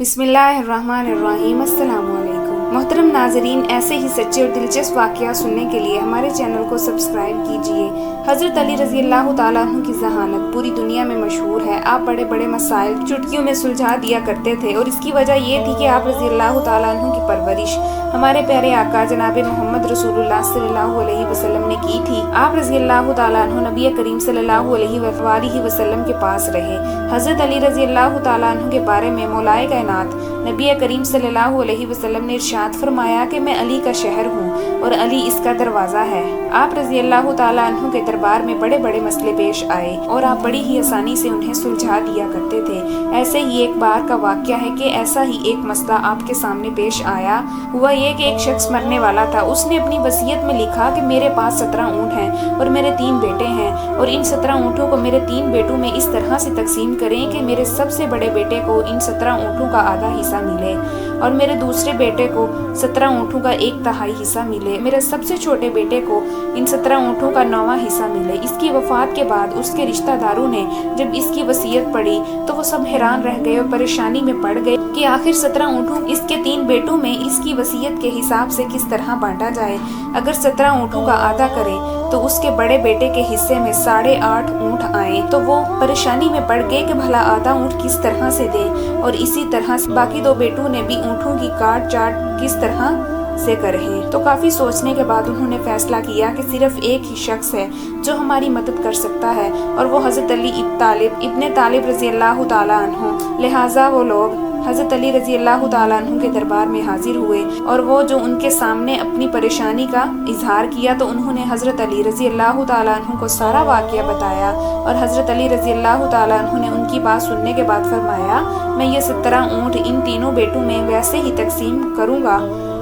बिस्मिल्लाहिर्रहमानिर्रहीम। अस्सलाम वालेकुम। मोहतरम नाजरीन, ऐसे ही सच्चे और दिलचस्प वाक़या सुनने के लिए हमारे चैनल को सब्सक्राइब कीजिए। हज़रत अली रज़ी अल्लाह तआला अन्हु की ज़हानत पूरी दुनिया में मशहूर है। आप बड़े बड़े मसाइल चुटकियों में सुलझा दिया करते थे और इसकी वजह ये थी कि आप रज़ी अल्लाह तआला अन्हु की परवरिश हमारे प्यारे आका जनाब मोहम्मद रसूलुल्लाह सल्लल्लाहु अलैहि वसल्लम ने की थी। आप रज़ी अल्लाह तआला अन्हु नबी करीम सल्लल्लाहु अलैहि वसल्लम के पास रहे। हज़रत अली रज़ी अल्लाह तआला अन्हु के बारे में मौलाए कायनात नबी करीम सल्लल्लाहु अलैहि वसल्लम ने इरशाद फरमाया कि मैं अली का शहर हूँ और अली इसका दरवाज़ा है। आप रज़ी अल्लाह तआला अन्हु के दरबार में बड़े बड़े मसले पेश आए और आप बड़ी ही आसानी से उन्हें सुलझा दिया करते थे। ऐसे ही एक बार का वाक़या है कि ऐसा ही एक मसला आपके सामने पेश आया। हुआ ये कि एक शख्स मरने वाला था। उसने अपनी वसीयत में लिखा कि मेरे पास 17 ऊँट हैं और मेरे 3 बेटे हैं और इन 17 ऊँटों को मेरे 3 बेटों में इस तरह से तकसीम करें कि मेरे सबसे बड़े बेटे को इन 17 ऊँटों का आधा हिस्सा मिले और मेरे दूसरे बेटे को 17 ऊँटों का 1/3 हिस्सा मिले। मेरे सबसे छोटे बेटे को इन 17 ऊँटों का 9वां हिस्सा मिले। इसकी वफात के बाद उसके रिश्तेदारों ने जब इसकी वसीयत पढ़ी तो वो सब हैरान रह गए और परेशानी में पड़ गए कि आखिर 17 ऊँटों इसके 3 बेटों में इसकी वसीयत के हिसाब से किस तरह बांटा जाए। अगर 17 ऊँटों का आधा करे तो उसके बड़े बेटे के हिस्से में 8.5 ऊँट आए। तो वो परेशानी में पड़ गए कि भला आधा ऊँट किस तरह से दे और इसी तरह से बाकी 2 बेटों ने भी ऊँटों की काट चाट किस तरह से करें। तो काफ़ी सोचने के बाद उन्होंने फैसला किया कि सिर्फ एक ही शख्स है जो हमारी मदद कर सकता है और वो हज़रत अली इब्ने तालिब रज़ी अल्लाह तआला अन्हु। लिहाजा वो लोग हज़रत अली रज़ी अल्लाह तआला अन्हु के दरबार में हाजिर हुए और वो जो उनके सामने अपनी परेशानी का इजहार किया तो उन्होंने हज़रत अली रज़ी अल्लाह तआला अन्हु को सारा वाक़या बताया और हज़रत अली रज़ी अल्लाह तआला अन्हु ने उनकी बात सुनने के बाद फरमाया, मैं ये 17 ऊँट इन तीनों बेटों में वैसे ही तकसीम करूँगा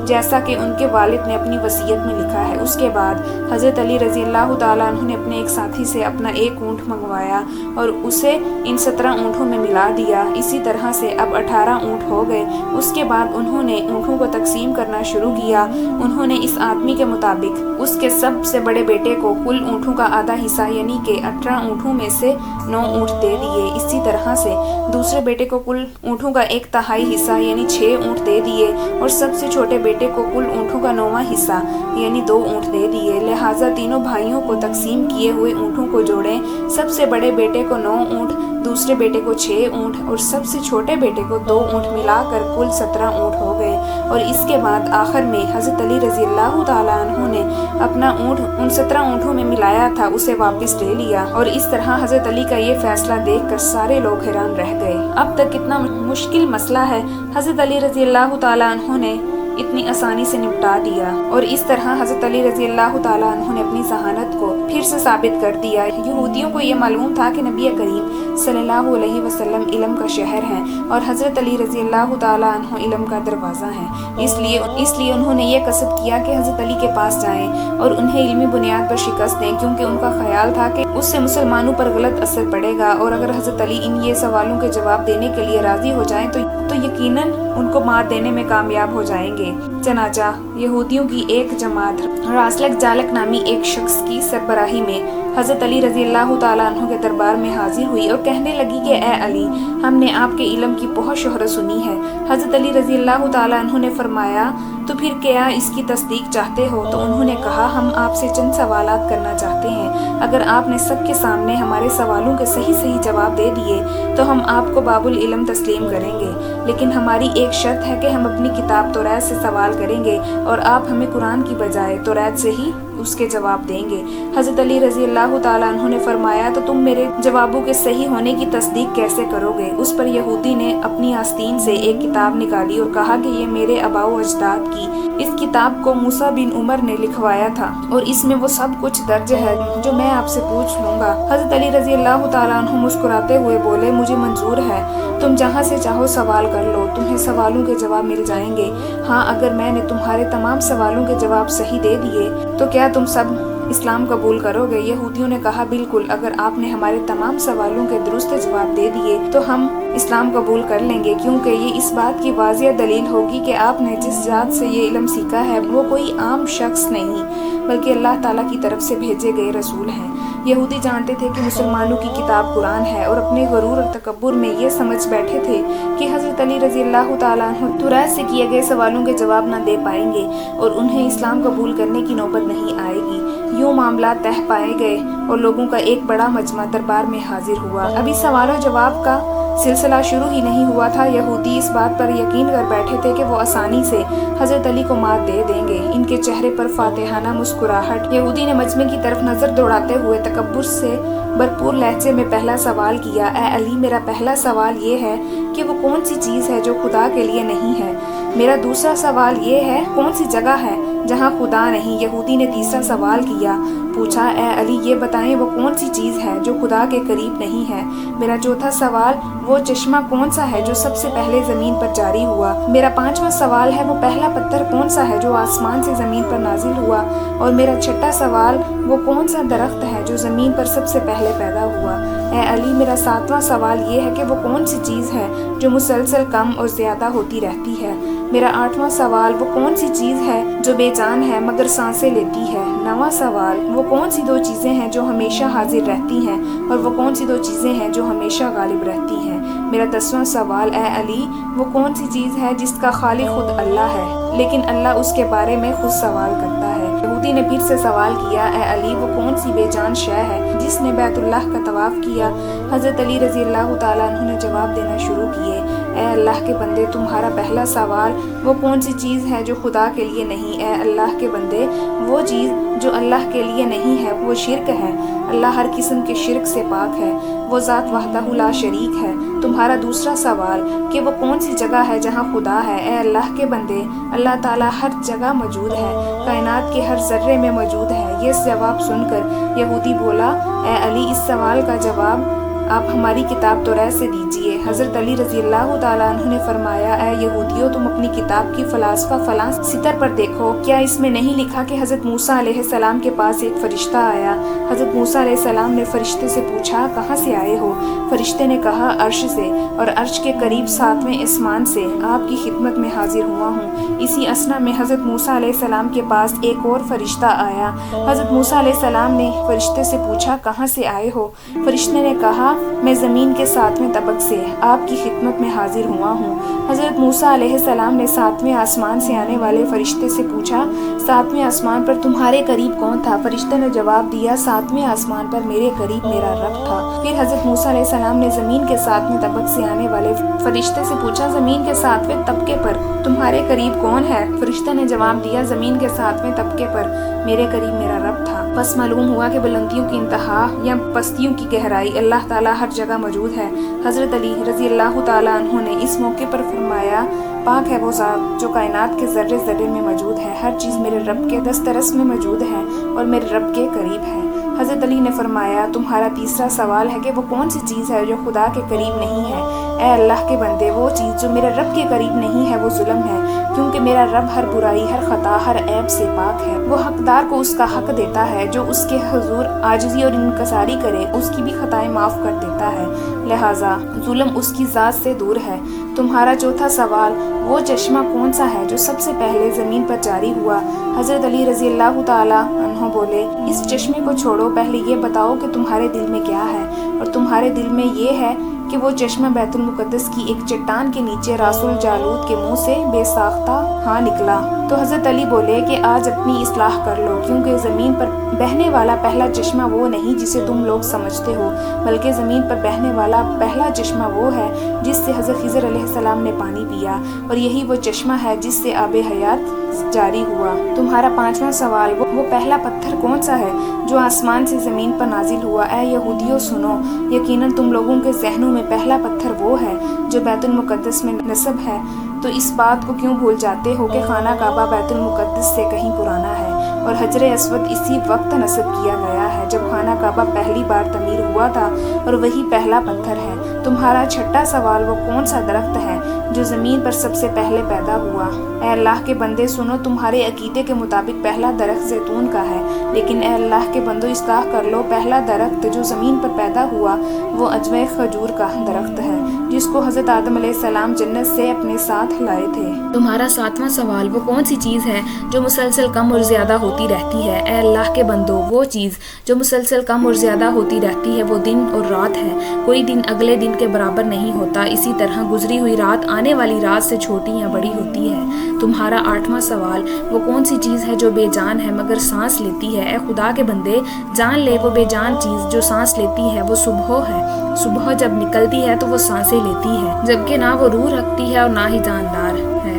जैसा कि उनके वालिद ने अपनी वसीयत में लिखा है। उसके बाद हज़रत अली रज़ी अल्लाह तआला अन्हु ने अपने एक साथी से अपना 1 ऊँट मंगवाया और उसे इन 17 ऊँटों में मिला दिया। इसी तरह से अब 18 ऊँट हो गए। उसके बाद उन्होंने ऊँटों को तकसीम करना शुरू किया। उन्होंने इस आदमी के मुताबिक उसके सबसे बड़े बेटे को कुल ऊँटों का आधा हिस्सा यानी कि 18 ऊँटों में से 9 ऊँट दे दिए। इसी तरह से दूसरे बेटे को कुल ऊँटों का 1/3 हिस्सा यानी 6 ऊँट दे दिए और सबसे छोटे बेटे को कुल ऊँटों का 9वां हिस्सा यानी 2 ऊँट दे दिए। लिहाजा तीनों भाइयों को तकसीम किए हुए ऊँटों को जोड़ें। सबसे बड़े बेटे को 9 ऊँट, दूसरे बेटे को 6 ऊँट और सबसे छोटे बेटे को 2 ऊँट मिलाकर कुल 17 ऊँट हो गए। और इसके बाद आखिर में हज़रत अली रज़ी अल्लाह तआला अन्हु ने अपना ऊँट उन 17 ऊँटों में मिलाया था उसे वापस ले लिया। और इस तरह हज़रत अली का ये फैसला देखकर सारे लोग हैरान रह गए। अब तक कितना मुश्किल मसला है हज़रत अली रज़ी अल्लाह तआला अन्हु ने इतनी आसानी से निपटा दिया। और इस तरह हज़रत अली रज़ी अल्लाह तआला अन्हु ने अपनी ज़हानत को फिर से साबित कर दिया। यहूदियों को ये मालूम था कि नबी करीम सल्लल्लाहु अलैहि वसल्लम इल्म का शहर हैं और हज़रत अली रज़ी अल्लाह तआला अन्हु इल्म का दरवाज़ा हैं। इसलिए उन्होंने ये कसद किया कि हज़रत अली के पास जाएं और उन्हें इल्मी बुनियाद पर शिकस्त दें, क्योंकि उनका ख्याल था कि उससे मुसलमानों पर गलत असर पड़ेगा और अगर हज़रत अली इन ये सवालों के जवाब देने के लिए राज़ी हो जाएं तो यकीनन उनको मार देने में कामयाब हो जाएंगे। चनाचा यहूदियों की एक जमात रासलक जालक नामी एक शख्स की सरबराही में हज़रत अली रज़ी अल्लाह तआला अन्हु के दरबार में हाजिर हुई और कहने लगी कि ए अली, हमने आपके इल्म की बहुत शोहरत सुनी है। हज़रत अली रज़ी अल्लाह तआला अन्हु ने फरमाया, तो फिर क्या इसकी तस्दीक चाहते हो? तो उन्होंने कहा, हम आपसे चंद सवालात करना चाहते हैं। अगर आपने सबके सामने हमारे सवालों के सही सही जवाब दे दिए तो हम आपको बाबुल इल्म तस्लीम करेंगे, लेकिन हमारी एक शर्त है कि हम अपनी किताब तौरात से सवाल करेंगे और आप हमें कुरान की बजाय तौरात से ही उसके जवाब देंगे। हज़रत अली रज़ी अल्लाह तआला अन्हु ने फरमाया, तो तुम मेरे जवाबों के सही होने की तस्दीक कैसे करोगे? उस पर यहूदी ने अपनी आस्तीन से एक किताब निकाली और कहा कि ये मेरे आबाओ अजदाद की इस किताब को मूसा बिन उमर ने लिखवाया था और इसमें वो सब कुछ दर्ज है जो मैं आपसे पूछ लूँगा। हज़रत अली रज़ी अल्लाह तआला अन्हु मुस्कुराते हुए बोले, मुझे मंजूर है, तुम जहाँ से चाहो सवाल कर लो, तुम्हें सवालों के जवाब मिल जाएंगे। हाँ, अगर मैंने तुम्हारे तमाम सवालों के जवाब सही दे दिए तो क्या तुम सब इस्लाम कबूल करोगे? यहूदियों ने कहा, बिल्कुल, अगर आपने हमारे तमाम सवालों के दुरुस्त जवाब दे दिए तो हम इस्लाम कबूल कर लेंगे, क्योंकि ये इस बात की वाज़िह दलील होगी कि आपने जिस ज़ात से ये इल्म सीखा है वो कोई आम शख्स नहीं बल्कि अल्लाह ताला की तरफ से भेजे गए रसूल हैं। यहूदी जानते थे कि मुसलमानों की किताब कुरान है और अपने गरूर और तकब्बुर में ये समझ बैठे थे कि हज़रत अली रज़ी अल्लाह ताला अन्हु तुरैत से किए गए सवालों के जवाब न दे पाएंगे और उन्हें इस्लाम कबूल करने की नौबत नहीं आएगी। यूँ मामला तह पाए गए और लोगों का एक बड़ा मजमा दरबार में हाजिर हुआ। अभी सवाल जवाब का सिलसिला शुरू ही नहीं हुआ था। यहूदी इस बात पर यकीन कर बैठे थे कि वो आसानी से हजरत अली को मात दे देंगे। इनके चेहरे पर फातिहाना मुस्कुराहट। यहूदी ने मजमे की तरफ नजर दौड़ाते हुए तकब्बुर से भरपूर लहजे में पहला सवाल किया, ए अली, मेरा पहला सवाल ये है कि वो कौन सी चीज़ है जो खुदा के लिए नहीं है। मेरा दूसरा सवाल ये है, कौन सी जगह है जहाँ खुदा नहीं। यहूदी ने तीसरा सवाल किया, पूछा, ए अली, ये बताएं वो कौन सी चीज़ है जो खुदा के करीब नहीं है। मेरा चौथा सवाल, वो चश्मा कौन सा है जो सबसे पहले ज़मीन पर जारी हुआ। मेरा पांचवा सवाल है, वो पहला पत्थर कौन सा है जो आसमान से ज़मीन पर नाजिल हुआ। और मेरा छठा सवाल, वो कौन सा दरख्त है जो ज़मीन पर सबसे पहले पैदा हुआ। ए अली, मेरा सातवां सवाल ये है कि वो कौन सी चीज़ है जो मुसलसल कम और ज़्यादा होती रहती है। मेरा आठवां सवाल, वो कौन सी चीज़ है जो बेजान है मगर सांसें लेती है। नवां सवाल, वो कौन सी दो चीज़ें हैं जो हमेशा हाजिर रहती हैं और वो कौन सी दो चीज़ें हैं जो हमेशा गालिब रहती हैं। मेरा 10वां सवाल, ए अली, वो कौन सी चीज़ है जिसका खालिक खुद अल्लाह है लेकिन अल्लाह उसके बारे में खुद सवाल करता है। यहूदी ने फिर से सवाल किया, ए अली, वो कौन सी बेजान शय है जिसने बैतुल्लाह का तवाफ किया। हज़रत अली रज़ी अल्लाह ताला अन्हु ने जवाब देना शुरू किए, ए अल्लाह के बंदे, तुम्हारा पहला सवाल, वो कौन सी चीज़ है जो खुदा के लिए नहीं। ए अल्लाह के बंदे, वो चीज़ जो अल्लाह के लिए नहीं है वो शिरक है। अल्लाह हर किस्म के शिरक से पाक है, वो ज़ात वहदहु ला शरीक है। तुम्हारा दूसरा सवाल कि वो कौन सी जगह है जहाँ खुदा है। ए अल्लाह के बंदे, अल्लाह ताला हर जगह मौजूद है, कायनात के हर ज़र्रे में मौजूद है। ये जवाब सुनकर यहूदी बोला, ए अली, इस सवाल का जवाब आप हमारी किताब तौरात से दीजिए। हज़रत अली रज़ी अल्लाह ताला अन्हु ने फरमाया, ए यहूदियों, तुम अपनी किताब की फलां सितर पर देखो, क्या इसमें नहीं लिखा कि हज़रत मूसा अलैहिस्सलाम के पास एक फ़रिश्ता आया। हज़रत मूसा अलैहिस्सलाम ने फ़रिश्ते से पूछा, कहाँ से आए हो। फ़रिश्ते ने कहा, अर्श से, और अर्श के करीब 7वें आसमान से आपकी खिदमत में हाजिर हुआ हूँ। इसी असना में हज़रत मूसा अलैहिस्सलाम के पास एक और फ़रिश्ता आया। हज़रत मूसा अलैहिस्सलाम ने फ़रिश्ते से पूछा, कहाँ से आए हो। फ़रिश्ते ने कहा, मैं ज़मीन के 7वें तबक से आपकी खिदमत में हाजिर हुआ हूँ। हज़रत मूसा अलैहिस्सलाम ने 7वें आसमान से आने वाले फ़रिश्ते से पूछा, 7वें आसमान पर तुम्हारे करीब कौन था। फ़रिश्ते ने जवाब दिया, 7वें आसमान पर मेरे करीब मेरा रब था। फिर हज़रत मूसा अलैहिस्सलाम ने ज़मीन के 7वें तबक से आने वाले फ़रिश्ते से पूछा, ज़मीन के 7वें तबके पर तुम्हारे करीब कौन है। फ़रिश्ते ने जवाब दिया, ज़मीन के 7वें तबके पर मेरे करीब मेरा रब था। बस मालूम हुआ कि बुलंदियों की इंतहा या पस्तियों की गहराई अल्लाह ताला हर जगह मौजूद है। हज़रत अली रज़ी अल्लाह ताला अन्हु ने इस मौके पर फरमाया, पाक है वो ज़ात जो कायनात के ज़र्रे ज़र्रे में मौजूद है। हर चीज़ मेरे रब के दस्तरस में मौजूद है और मेरे रब के करीब है। हज़रत अली ने फरमाया, तुम्हारा तीसरा सवाल है कि वो कौन सी चीज़ है जो खुदा के करीब नहीं है। ए अल्लाह के बंदे, वो चीज़ जो मेरे रब के करीब नहीं है वो जुल्म है, क्योंकि मेरा रब हर बुराई, हर खता, हर ऐब से पाक है। वो हकदार को उसका हक देता है, जो उसके हुजूर आजिज़ी और इनकसारी करे उसकी भी खताएं माफ़ कर देता है, लिहाजा जुल्म उसकी ज़ात से दूर है। तुम्हारा चौथा सवाल, वो चश्मा कौन सा है जो सबसे पहले ज़मीन पर जारी हुआ। हज़रत अली रज़ी अल्लाह ताला अन्हु बोले, इस चश्मे को छोड़ो, पहले ये बताओ कि तुम्हारे दिल में क्या है। और तुम्हारे दिल में ये है कि वो चश्मा बैतुल मुक़द्दस की एक चट्टान के नीचे रासुल जालूत के मुंह से बेसाख्ता हाँ निकला। तो हज़रत अली बोले कि आज अपनी इस्लाह कर लो, क्योंकि ज़मीन पर बहने वाला पहला चश्मा वो नहीं जिसे तुम लोग समझते हो, बल्कि ज़मीन पर बहने वाला पहला चश्मा वो है जिससे हज़रत खिज़र अलैहिस्सलाम ने पानी पिया, और यही वो चश्मा है जिससे आबे हयात जारी हुआ। तुम्हारा पांचवा सवाल, वो पहला पत्थर कौन सा है जो आसमान से ज़मीन पर नाजिल हुआ। ए यहूदियों सुनो, यकीनन तुम लोगों के ज़हनों में पहला पत्थर वो है जो बैतुल मुक़द्दस में नस्ब है, तो इस बात को क्यों भूल जाते हो कि खाना काबा बैतुल मुक़द्दस से कहीं पुराना है और हजर अस्वद इसी वक्त नस्ब किया गया है जब खाना काबा पहली बार तमीर हुआ था, और वही पहला पत्थर है। तुम्हारा छठा सवाल, वो कौन सा दरख्त है जो ज़मीन पर सबसे पहले पैदा हुआ। ए अल्लाह के बंदे सुनो, तुम्हारे अकीदे के मुताबिक पहला दरख्त जैतून का है, लेकिन ए अल्लाह के बंदो इस्लाह कर लो, पहला दरख्त जो ज़मीन पर पैदा हुआ वो अजवे खजूर का दरख्त है। جس کو حضرت آدم علیہ السلام جنت سے اپنے ساتھ لائے تھے۔ تمہارا 7واں سوال، وہ کون سی چیز ہے جو مسلسل کم اور زیادہ ہوتی رہتی ہے؟ اے اللہ کے بندو، وہ چیز جو مسلسل کم اور زیادہ ہوتی رہتی ہے وہ دن اور رات ہے۔ کوئی دن اگلے دن کے برابر نہیں ہوتا، اسی طرح گزری ہوئی رات آنے والی رات سے چھوٹی یا بڑی ہوتی ہے۔ تمہارا 8واں سوال، وہ کون سی چیز ہے جو بے جان ہے مگر سانس لیتی ہے؟ اے خدا کے بندے، جان لے وہ بے جان چیز جو سانس لیتی ہے، وہ صبح ہے۔ صبح جب نکلتی ہے تو وہ سانسیں لیتی ہے، جبکہ نہ وہ روح رکھتی ہے اور نہ ہی جاندار ہے۔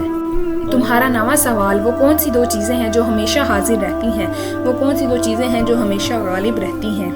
تمہارا 9واں سوال، وہ کون سی 2 چیزیں ہیں جو ہمیشہ حاضر رہتی ہیں؟ وہ کون سی 2 چیزیں ہیں جو ہمیشہ غالب رہتی ہیں؟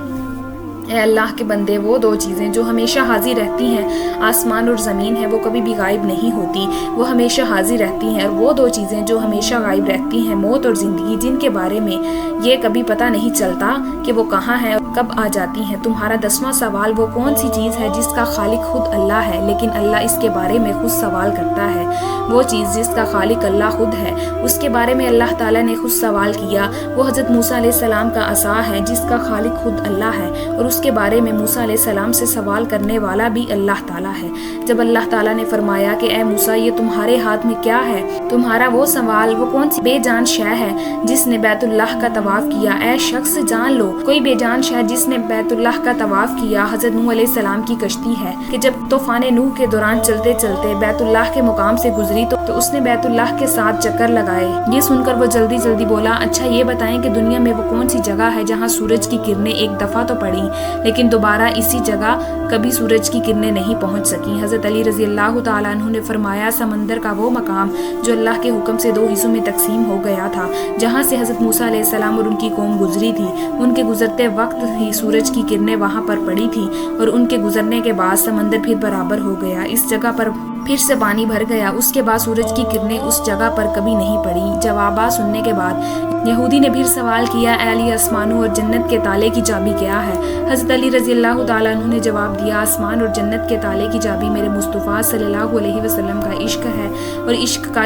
اے اللہ کے بندے، وہ 2 چیزیں جو ہمیشہ حاضر رہتی ہیں، آسمان اور زمین ہے، وہ کبھی بھی غائب نہیں ہوتی، وہ ہمیشہ حاضر رہتی ہیں۔ اور وہ 2 چیزیں جو ہمیشہ غائب رہتی ہیں، موت اور زندگی، جن کے بارے میں یہ کبھی پتہ نہیں چلتا کہ وہ کہاں ہے اور کب آ جاتی ہیں۔ تمہارا 10واں سوال، وہ کون سی چیز ہے جس کا خالق خود اللہ ہے لیکن اللہ اس کے بارے میں خود سوال کرتا ہے؟ وہ چیز جس کا خالق اللہ خود ہے، اس کے بارے میں اللہ تعالیٰ نے خود سوال کیا، وہ حضرت موسیٰ علیہ السلام کا عصا ہے جس کا خالق خود اللہ ہے، اور اس کے بارے میں موسیٰ علیہ السلام سے سوال کرنے والا بھی اللہ تعالیٰ ہے۔ جب اللہ تعالیٰ نے فرمایا کہ اے موسیٰ، یہ تمہارے ہاتھ میں کیا ہے؟ تمہارا وہ سوال، وہ کون سی بے جان شے ہے جس نے بیت اللہ کا طواف کیا؟ اے شخص، جان لو، کوئی بے جان شے جس نے بیت اللہ کا طواف کیا حضرت نوح علیہ السلام کی کشتی ہے کہ جب طوفان نوح کے دوران چلتے چلتے بیت اللہ کے مقام سے گزری تو اس نے بیت اللہ کے ساتھ چکر لگائے۔ یہ سن کر وہ جلدی جلدی بولا، اچھا یہ بتائیں کہ دنیا میں وہ کون سی جگہ ہے جہاں سورج کی کرنیں ایک دفعہ تو پڑیں لیکن دوبارہ اسی جگہ کبھی سورج کی کرنیں نہیں پہنچ سکیں؟ حضرت علی رضی اللہ تعالیٰ عنہ نے فرمایا، سمندر کا وہ مقام جو اللہ کے حکم سے 2 حصوں میں تقسیم ہو گیا تھا، جہاں سے حضرت موسیٰ علیہ السلام اور ان کی قوم گزری تھی، ان کے گزرتے وقت ہی سورج کی کرنیں وہاں پر پڑی تھی اور ان کے گزرنے کے بعد سمندر پھر برابر ہو گیا، اس جگہ پر پھر سے پانی بھر گیا، اس کے بعد سورج کی کرنیں اس جگہ پر کبھی نہیں پڑی۔ جوابات سننے کے بعد یہودی نے پھر سوال کیا، اے علی، آسمانوں اور جنت کے تالے کی چابی کیا ہے؟ حضرت علی رضی اللہ تعالیٰ عنہ نے جواب دیا، آسمان اور جنت کے تالے کی چابی میرے مصطفیٰ صلی اللہ علیہ وسلم کا عشق ہے، اور عشق کا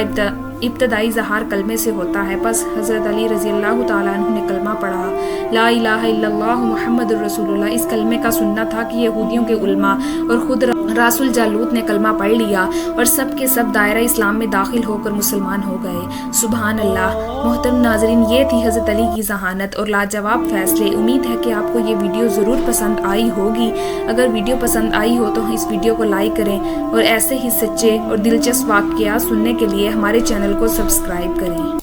ابتدائی اظہار کلمے سے ہوتا ہے۔ پس حضرت علی رضی اللہ تعالیٰ عنہ نے کلمہ پڑھا، لا الہ الا اللہ محمد الرسول اللہ۔ اس کلمے کا سننا تھا کہ یہودیوں کے علماء اور خود راس الجالوت نے کلمہ پڑھ لیا اور سب کے سب دائرہ اسلام میں داخل ہو کر مسلمان ہو گئے۔ سبحان اللہ۔ محترم ناظرین، یہ تھی حضرت علی کی ذہانت اور لاجواب فیصلے۔ امید ہے کہ آپ کو یہ ویڈیو ضرور پسند آئی ہوگی۔ اگر ویڈیو پسند آئی ہو تو اس ویڈیو کو لائک کریں اور ایسے ہی سچے اور دلچسپ واقعات سننے کے لیے ہمارے چینل کو سبسکرائب کریں۔